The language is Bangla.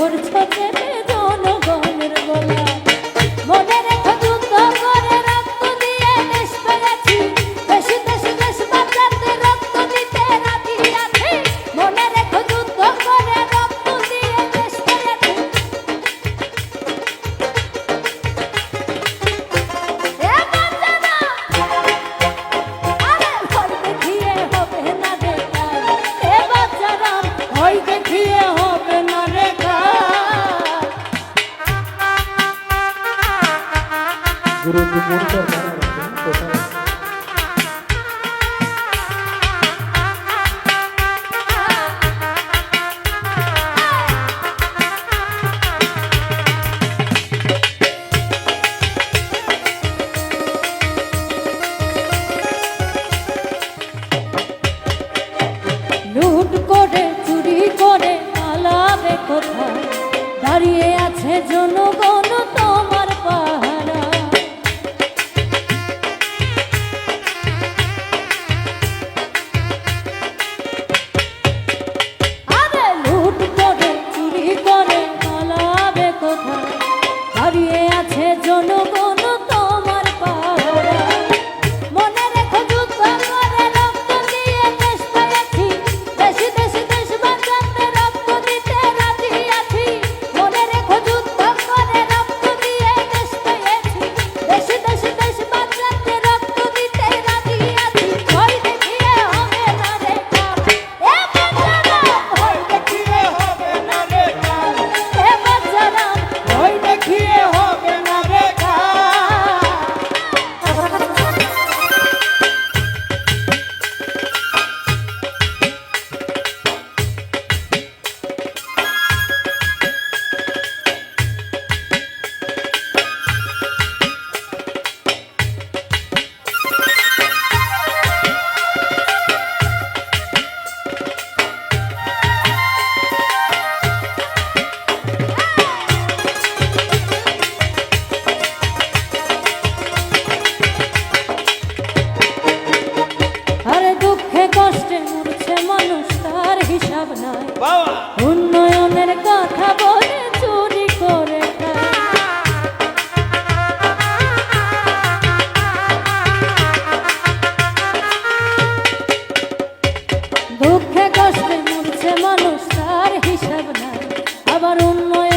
ধরছো চেপে জনগণের গলা। মনে রেখো যুদ্ধ করে রক্ত দিয়ে দেশ পেয়েছি, দেশ দেশ দেশ বাঁচাতে রক্ত দিতে রাজি আছি। মনে রেখো যুদ্ধ করে রক্ত দিয়ে দেশ পেয়েছি। এ বাচ্চারা, আরে ভয় দেখিয়ে হবে না রে কাজ। এ বাচ্চারা, ভয় দেখিয়ে হবে না রে কাজ। গুরুত্বপূর্ণ দরকার আছে কোথায় লুট করে চুরি করে পালাবে কোথায়? দাঁড়িয়ে আছে জনগণ তোমার পাহারা। আরে লুট করে চুরি করে পালাবে কোথায়? দাঁড়িয়ে আছে জনগণ তোমার পাহারা। মনে রেখো যুদ্ধ করে রক্ত দিয়ে দেশ পেয়েছি, দেশ দেশ দেশ বাঁচাতে রক্ত দিতে রাজি আছি। মনে রেখো যুদ্ধ করে রক্ত দিয়ে দেশ পেয়েছি, দেশ দেশ দেশ বাঁচাতে রক্ত দিতে রাজি আছি। ভয় দেখিয়ে হবে না রে কাজ। এ বাচ্চারা, ভয় দেখিয়ে হবে না রে কাজ। এ বাচ্চারা, ভয় দেখিয়ে হবে না রে কাজ। আরে দুঃখে কষ্টে মরছে মানুষ, তার হিসাব নাই। উন্নয়নের কথা বলে চুরি করে খায়। দুঃখে কষ্টে মরছে মানুষ, তার হিসাব নাই। আবার উন্নয়ন